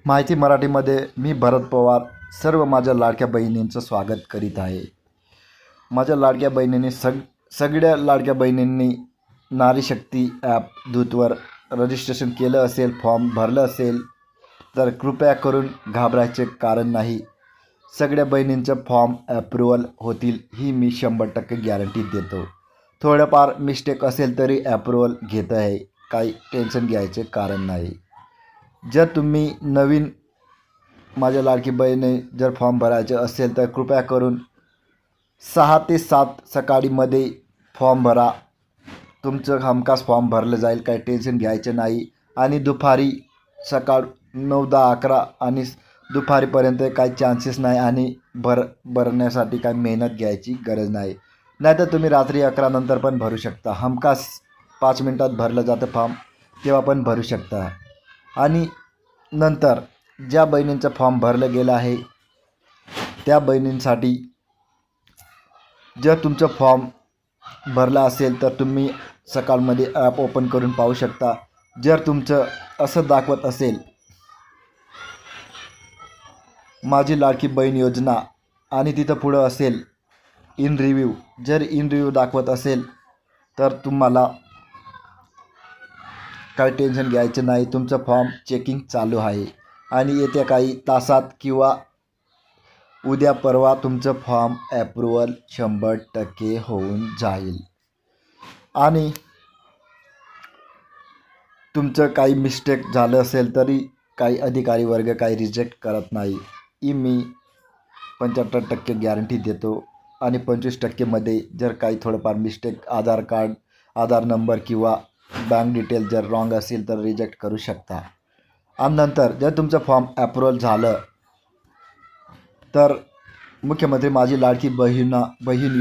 माहिती मराठीमध्ये मी भरत पवार सर्व माझ्या लाडक्या बहिणींचं स्वागत करीत आहे। माझ्या लाडक्या बहिणींनी सगळ्या लाडक्या बहिणींनी नारी शक्ती ॲप दूतवर रजिस्ट्रेशन केलं असेल, फॉर्म भरलं असेल तर कृपया करून घाबरायचे कारण नाही। सगळ्या बहिणींचं फॉर्म ॲप्रूव्हल होतील ही मी 100% गॅरंटी देतो। थोडंफार मिस्टेक असेल तरी ॲप्रूव्हल घेत आहे, काही टेन्शन घ्यायचे कारण नाही। जर तुम्ही नवीन माझ्या लाडकी बहिणी जर फॉर्म भरायचे असेल तर कृपया करून 6 ते 7 सकाळीमध्ये फॉर्म भरा। तुमचं हमखास फॉर्म भरलं जाईल, काही टेन्शन घ्यायचं नाही। आणि दुपारी सकाळ 9, 10, 11 आणि दुपारीपर्यंत काही चान्सेस नाही आणि भरण्यासाठी काही मेहनत घ्यायची गरज नाही। नाहीतर तुम्ही रात्री 11 नंतर पण भरू शकता। हमखास 5 मिनिटात भरलं जातं फॉर्म, तेव्हा पण भरू शकता। आणि नंतर ज्या बहिणींचं फॉर्म भरलं गेलं आहे त्या बहिणींसाठी जर तुमचं फॉर्म भरला असेल तर तुम्ही सकाळमध्ये ॲप ओपन करून पाहू शकता। जर तुमचं असं दाखवत असेल माझी लाडकी बहीण योजना आणि तिथं पुढं असेल इन रिव्ह्यू, जर इन रिव्ह्यू दाखवत असेल तर तुम्हाला काही टेन्शन घ्यायचं नाही। तुमचं फॉर्म चेकिंग चालू आहे आणि येत्या काही तासात किंवा उद्या परवा तुमचं फॉर्म ॲप्रूव्हल 100% होऊन जाईल। आणि तुमचं काही मिस्टेक झालं असेल तरी काही अधिकारी वर्ग काही रिजेक्ट करत नाही ही मी 75% गॅरंटी देतो। आणि 25% मध्ये जर काही थोडंफार मिस्टेक आधार कार्ड, आधार नंबर किंवा बँक डिटेल जर रॉंग असेल तर रिजेक्ट करू शकता। आणि नंतर जर तुमचं फॉर्म ॲप्रूव्हल झालं तर मुख्यमंत्री माझी लाडकी बहीण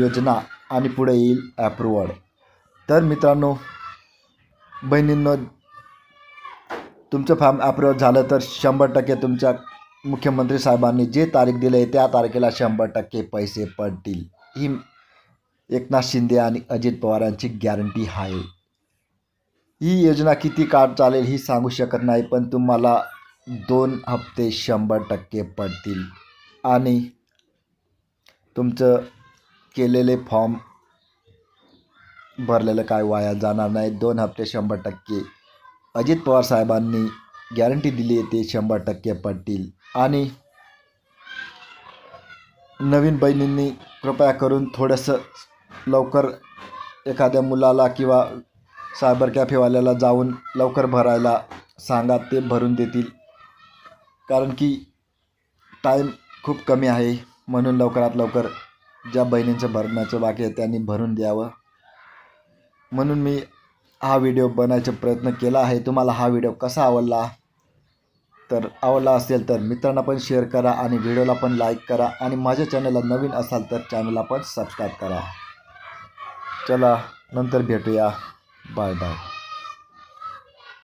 योजना आणि पुढे येईल ॲप्रूव्हल। तर मित्रांनो, बहिणींनो, तुमचं फॉर्म ॲप्रूव्हल झालं तर 100% तुमच्या मुख्यमंत्री साहेबांनी जे तारीख दिली आहे त्या तारखेला 100% पैसे पडतील ही एकनाथ शिंदे आणि अजित पवारांची गॅरंटी आहे। ही योजना किती काळ चालेल ही सांगू शकत नाही, पण तुम्हाला 2 हप्ते 100% पडतील आणि तुमचं केलेले फॉर्म भरलेलं काय वाया जाणार नाही। 2 हप्ते 100% अजित पवार साहेबांनी गॅरंटी दिली आहे, ते 100% पडतील। आणि नवीन बहिणींनी कृपया करून थोडंसं लवकर एखाद्या मुलाला किंवा सायबर कॅफेवाल्याला जाऊन लवकर भरायला सांगा, ते भरून देतील। कारण की टाईम खूप कमी आहे, म्हणून लवकरात लवकर ज्या बहिणींचं भरण्याचं बाकी आहे त्यांनी भरून द्यावं, म्हणून मी हा व्हिडिओ बनवायचा प्रयत्न केला आहे। तुम्हाला हा व्हिडिओ कसा आवडला तर आवडला असेल तर मित्रांना पण शेअर करा आणि व्हिडिओला पण लाईक करा आणि माझ्या चॅनलला नवीन असाल तर चॅनलला पण सबस्क्राईब करा। चला नंतर भेटूया, बाय बाय।